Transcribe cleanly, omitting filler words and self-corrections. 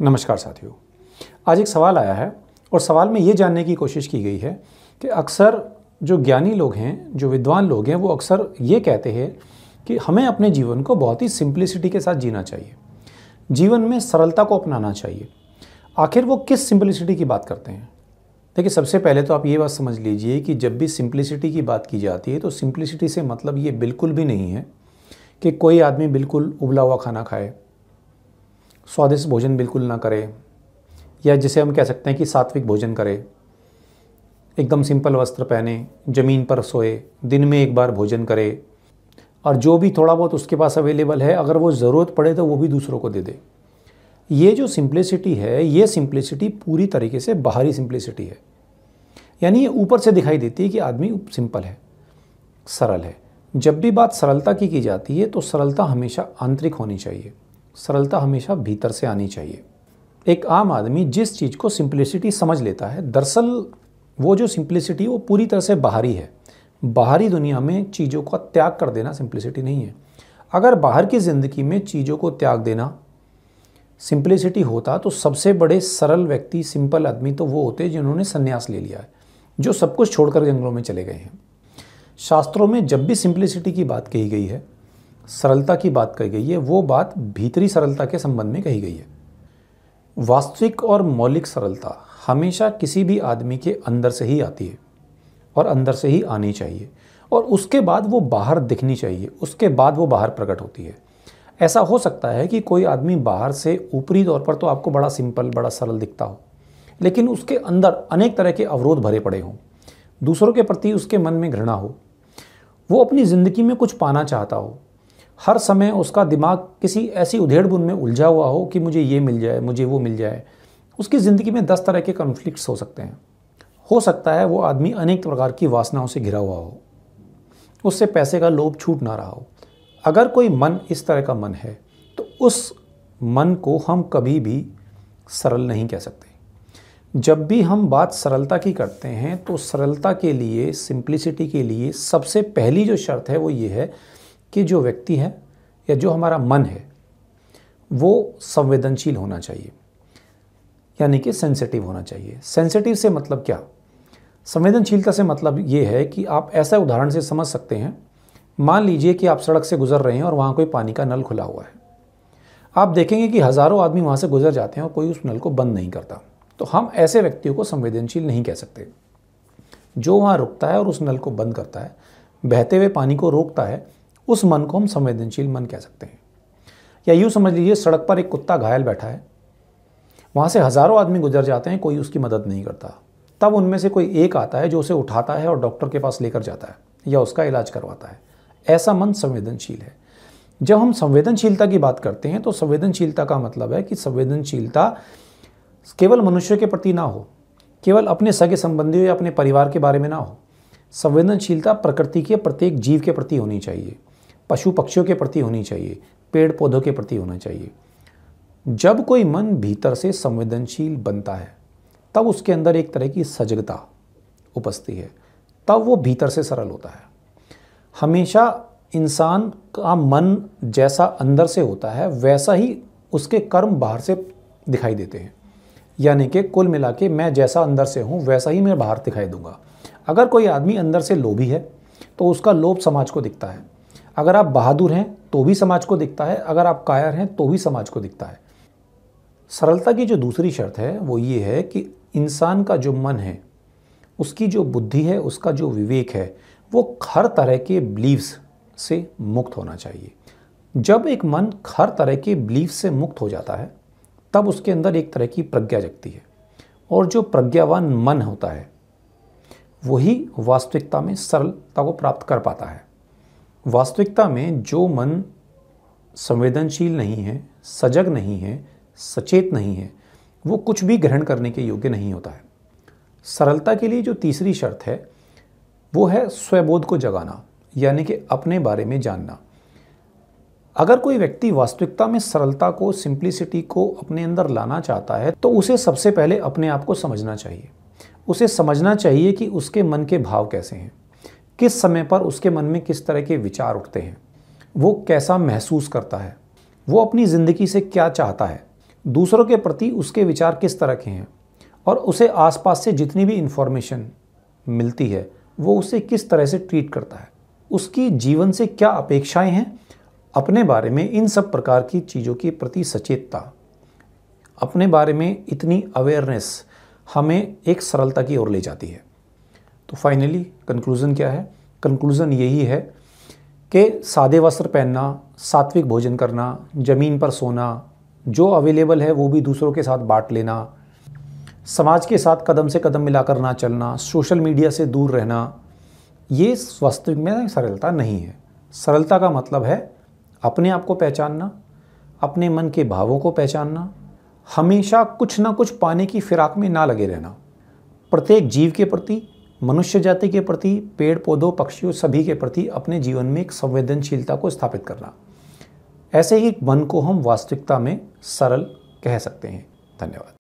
नमस्कार साथियों। आज एक सवाल आया है और सवाल में ये जानने की कोशिश की गई है कि अक्सर जो ज्ञानी लोग हैं, जो विद्वान लोग हैं, वो अक्सर ये कहते हैं कि हमें अपने जीवन को बहुत ही सिंप्लिसिटी के साथ जीना चाहिए, जीवन में सरलता को अपनाना चाहिए। आखिर वो किस सिंप्लिसिटी की बात करते हैं? देखिए, सबसे पहले तो आप ये बात समझ लीजिए कि जब भी सिंप्लिसिटी की बात की जाती है तो सिंप्लिसिटी से मतलब ये बिल्कुल भी नहीं है कि कोई आदमी बिल्कुल उबला हुआ खाना खाए, स्वादिष्ट भोजन बिल्कुल ना करे, या जिसे हम कह सकते हैं कि सात्विक भोजन करे, एकदम सिंपल वस्त्र पहने, ज़मीन पर सोए, दिन में एक बार भोजन करे और जो भी थोड़ा बहुत उसके पास अवेलेबल है अगर वो ज़रूरत पड़े तो वो भी दूसरों को दे दे। ये जो सिंप्लिसिटी है, ये सिंप्लिसिटी पूरी तरीके से बाहरी सिंप्लिसिटी है। यानी ये ऊपर से दिखाई देती है कि आदमी सिंपल है, सरल है। जब भी बात सरलता की जाती है तो सरलता हमेशा आंतरिक होनी चाहिए, सरलता हमेशा भीतर से आनी चाहिए। एक आम आदमी जिस चीज़ को सिंप्लिसिटी समझ लेता है, दरअसल वो जो सिंप्लिसिटी वो पूरी तरह से बाहरी है। बाहरी दुनिया में चीज़ों का त्याग कर देना सिंप्लिसिटी नहीं है। अगर बाहर की ज़िंदगी में चीज़ों को त्याग देना सिंप्लिसिटी होता तो सबसे बड़े सरल व्यक्ति, सिंपल आदमी तो वो होते जिन्होंने संन्यास ले लिया है, जो सब कुछ छोड़कर जंगलों में चले गए हैं। शास्त्रों में जब भी सिंप्लिसिटी की बात कही गई है, सरलता की बात कही गई है, वो बात भीतरी सरलता के संबंध में कही गई है। वास्तविक और मौलिक सरलता हमेशा किसी भी आदमी के अंदर से ही आती है और अंदर से ही आनी चाहिए, और उसके बाद वो बाहर दिखनी चाहिए, उसके बाद वो बाहर प्रकट होती है। ऐसा हो सकता है कि कोई आदमी बाहर से ऊपरी तौर पर तो आपको बड़ा सिंपल, बड़ा सरल दिखता हो, लेकिन उसके अंदर अनेक तरह के अवरोध भरे पड़े हों, दूसरों के प्रति उसके मन में घृणा हो, वो अपनी ज़िंदगी में कुछ पाना चाहता हो, हर समय उसका दिमाग किसी ऐसी उधेड़-बुन में उलझा हुआ हो कि मुझे ये मिल जाए, मुझे वो मिल जाए। उसकी ज़िंदगी में 10 तरह के कॉन्फ्लिक्ट्स हो सकते हैं। हो सकता है वो आदमी अनेक प्रकार की वासनाओं से घिरा हुआ हो, उससे पैसे का लोभ छूट ना रहा हो। अगर कोई मन इस तरह का मन है तो उस मन को हम कभी भी सरल नहीं कह सकते। जब भी हम बात सरलता की करते हैं तो सरलता के लिए, सिंप्लिसिटी के लिए सबसे पहली जो शर्त है वो ये है कि जो व्यक्ति है या जो हमारा मन है वो संवेदनशील होना चाहिए, यानी कि सेंसिटिव होना चाहिए। सेंसिटिव से मतलब क्या? संवेदनशीलता से मतलब ये है कि आप ऐसा उदाहरण से समझ सकते हैं। मान लीजिए कि आप सड़क से गुजर रहे हैं और वहाँ कोई पानी का नल खुला हुआ है। आप देखेंगे कि हज़ारों आदमी वहाँ से गुजर जाते हैं और कोई उस नल को बंद नहीं करता। तो हम ऐसे व्यक्तियों को संवेदनशील नहीं कह सकते। जो वहाँ रुकता है और उस नल को बंद करता है, बहते हुए पानी को रोकता है, उस मन को हम संवेदनशील मन कह सकते हैं। या यूँ समझ लीजिए, सड़क पर एक कुत्ता घायल बैठा है, वहाँ से हज़ारों आदमी गुजर जाते हैं, कोई उसकी मदद नहीं करता। तब उनमें से कोई एक आता है जो उसे उठाता है और डॉक्टर के पास लेकर जाता है या उसका इलाज करवाता है। ऐसा मन संवेदनशील है। जब हम संवेदनशीलता की बात करते हैं तो संवेदनशीलता का मतलब है कि संवेदनशीलता केवल मनुष्य के प्रति ना हो, केवल अपने सगे संबंधियों या अपने परिवार के बारे में ना हो। संवेदनशीलता प्रकृति के प्रत्येक जीव के प्रति होनी चाहिए, पशु पक्षियों के प्रति होनी चाहिए, पेड़ पौधों के प्रति होना चाहिए। जब कोई मन भीतर से संवेदनशील बनता है तब उसके अंदर एक तरह की सजगता उपस्थित है, तब वो भीतर से सरल होता है। हमेशा इंसान का मन जैसा अंदर से होता है वैसा ही उसके कर्म बाहर से दिखाई देते हैं। यानी कि कुल मिला के मैं जैसा अंदर से हूँ वैसा ही मैं बाहर दिखाई दूंगा। अगर कोई आदमी अंदर से लोभी है तो उसका लोभ समाज को दिखता है। अगर आप बहादुर हैं तो भी समाज को दिखता है, अगर आप कायर हैं तो भी समाज को दिखता है। सरलता की जो दूसरी शर्त है वो ये है कि इंसान का जो मन है, उसकी जो बुद्धि है, उसका जो विवेक है, वो हर तरह के बिलीव्स से मुक्त होना चाहिए। जब एक मन हर तरह के बिलीफ से मुक्त हो जाता है तब उसके अंदर एक तरह की प्रज्ञा जगती है, और जो प्रज्ञावान मन होता है वही वास्तविकता में सरलता को प्राप्त कर पाता है। वास्तविकता में जो मन संवेदनशील नहीं है, सजग नहीं है, सचेत नहीं है, वो कुछ भी ग्रहण करने के योग्य नहीं होता है। सरलता के लिए जो तीसरी शर्त है वो है स्वबोध को जगाना, यानी कि अपने बारे में जानना। अगर कोई व्यक्ति वास्तविकता में सरलता को, सिंप्लिसिटी को अपने अंदर लाना चाहता है तो उसे सबसे पहले अपने आप को समझना चाहिए। उसे समझना चाहिए कि उसके मन के भाव कैसे हैं, किस समय पर उसके मन में किस तरह के विचार उठते हैं, वो कैसा महसूस करता है, वो अपनी ज़िंदगी से क्या चाहता है, दूसरों के प्रति उसके विचार किस तरह के हैं और उसे आसपास से जितनी भी इन्फॉर्मेशन मिलती है वो उसे किस तरह से ट्रीट करता है, उसकी जीवन से क्या अपेक्षाएं हैं, अपने बारे में इन सब प्रकार की चीज़ों के प्रति सचेतता, अपने बारे में इतनी अवेयरनेस हमें एक सरलता की ओर ले जाती है। तो फाइनली कंक्लूज़न क्या है? कंक्लूज़न यही है कि सादे वस्त्र पहनना, सात्विक भोजन करना, ज़मीन पर सोना, जो अवेलेबल है वो भी दूसरों के साथ बांट लेना, समाज के साथ कदम से कदम मिलाकर ना चलना, सोशल मीडिया से दूर रहना, ये वास्तविक में सरलता नहीं है। सरलता का मतलब है अपने आप को पहचानना, अपने मन के भावों को पहचानना, हमेशा कुछ ना कुछ पाने की फिराक में ना लगे रहना, प्रत्येक जीव के प्रति, मनुष्य जाति के प्रति, पेड़ पौधों पक्षियों सभी के प्रति अपने जीवन में एक संवेदनशीलता को स्थापित करना। ऐसे ही मन को हम वास्तविकता में सरल कह सकते हैं। धन्यवाद।